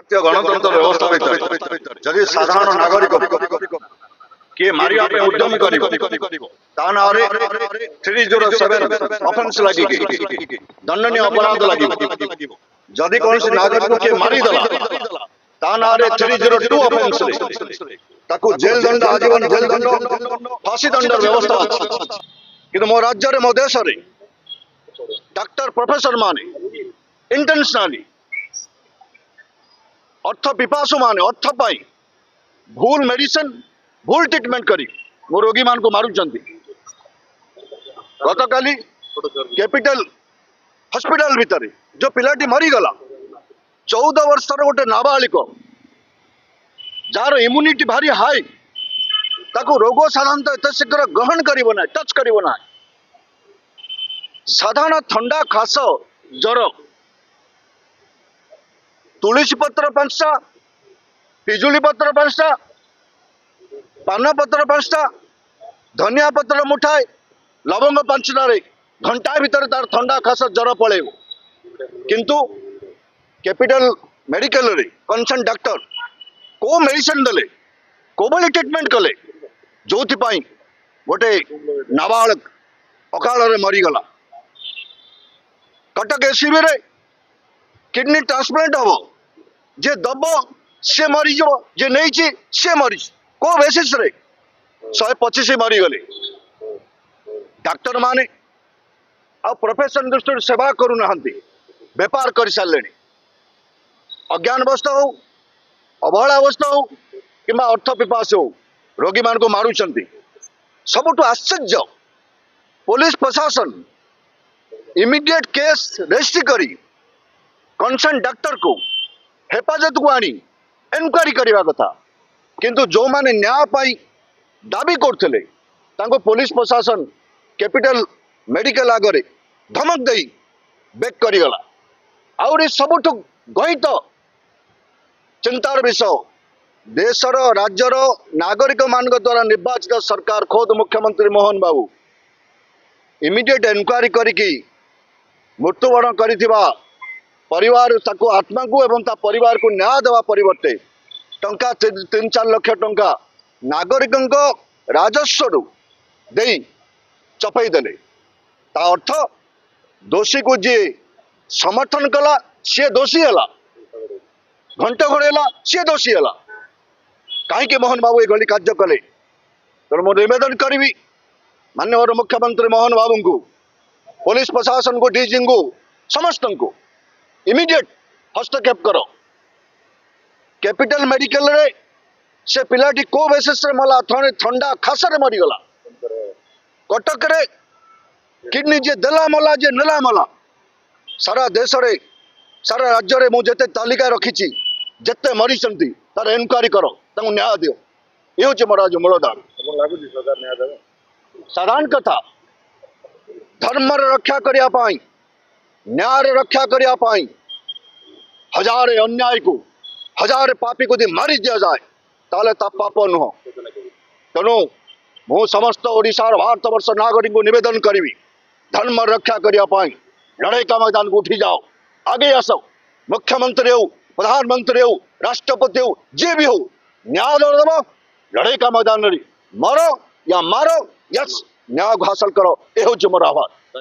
भारतीय गणतंत्र व्यवस्था भितर जदि साधारण नागरिक किए मारिया पे उद्यम करिवो ता नारे 307 ऑफेंस लगी दंडनीय अपराध लगी जदि कौन से नागरिक किए मारी देला ता नारे 302 ऑफेंस ताकू जेल दंड आजीवन जेल दंड फांसी दंड व्यवस्था अछि कि मो राज्य रे मो देश रे डॉक्टर प्रोफेसर माने इंटेंशनली अर्थ पिपासु माने अर्थ पाई भूल मेडिसिन भूल ट्रीटमेंट करी मो रोगी मान को मारुचंती गत काली कैपिटल हॉस्पिटल भीतर जो पिलाटी मरी गला 14 वर्षर गोटे नाबालिक जार इम्यूनिटी भारी हाई ताको रोग साधारणतः एत शीघ्र ग्रहण करिवो ना टच करिवो ना साधारण ठंडा खास ज्वर तुलसी पत्र 5टा पिजुली पत्र 5टा पान पत्र 5टा धनिया पत्र मुठाए लवंग 5टा घंटा भीतर तार ठंडा खास ज्वर पलैब किंतु कैपिटल मेडिकल रे कंसर्न डॉक्टर को मेडिसिन देले को भली ट्रीटमेंट कले जो गोटे नाबालक अकाल रे मरीगला कटक एसीबी रे किडनी ट्रांसप्लांट हम जे दब सी मरीज जे नहीं सी मरीज को बेसिस रे 125 मरीगले डाक्टर माने आ प्रोफेशन दृष्टि सेवा करूना बेपार कर सारे अज्ञान अवस्था हो अवहेला अवस्था हो कि अर्थ पिपास हो रोगी मान को मारुंट सबुठ आश्चर्य पुलिस प्रशासन इमीडिएट केस रजिस्ट्री करी कंसर्न डॉक्टर को हेफाजत को आनी एनक्वारी करने कथा किंतु जो माने न्याय पाई दाबी करते पुलिस प्रशासन कैपिटल मेडिकल आगे धमक दे बेक करीगला आउरी सबुठ गहित चिंतार विषय देशर राज्यर नागरिक मान द्वारा निर्वाचित सरकार खोद मुख्यमंत्री मोहन बाबू इमीडिएट एनक्वारी करिकी मृत्युवरण करिथिबा परिवार ताको आत्मा को एवं ता परिवार को न्याय देवा परिवर्ते टंका 3-4 लाख टंका नागरिक राजस्व दे चपई देले ता अर्थ दोषी को जी समर्थन कला सी दोषी है घंट घोड़ेला सी दोषी है कहीं मोहन बाबू ये कार्य कले तो मुझे निवेदन करी माननीय मुख्यमंत्री मोहन बाबू को पुलिस प्रशासन को डीजी को समस्त को इमीडिएट हस्तक्षेप करो कैपिटल मेडिकल रे से पिलाटी को बेसिस रे मला ठंडा खास रे मरीगला कटक रे किडनी जे देला मला जे नेला मला सारा देश रे सारा राज्य रे मुझे तालिका रखी जिते मरी तार एनक्वारी करो तांको न्याय दियो ये हूँ मोर आज मूलधार साधारण कथा धर्म रक्षा करने न्याय रक्षा करने हजारे अन्याय को हजारे पापी को मारी दि जाए ताले ता पाप नुह तेणु मु समस्त ओडिशार भारत वर्ष नागरिक को निवेदन करी धर्म रक्षा करने लड़ाई का मैदान को उठी जाओ आगे आस मुख्यमंत्री हो प्रधानमंत्री हो राष्ट्रपति हो जे भी हो न्याय दब लड़ाई का मैदान मरो या मारो यस न्याय हासिल करो ये हूँ मोर आह्वान।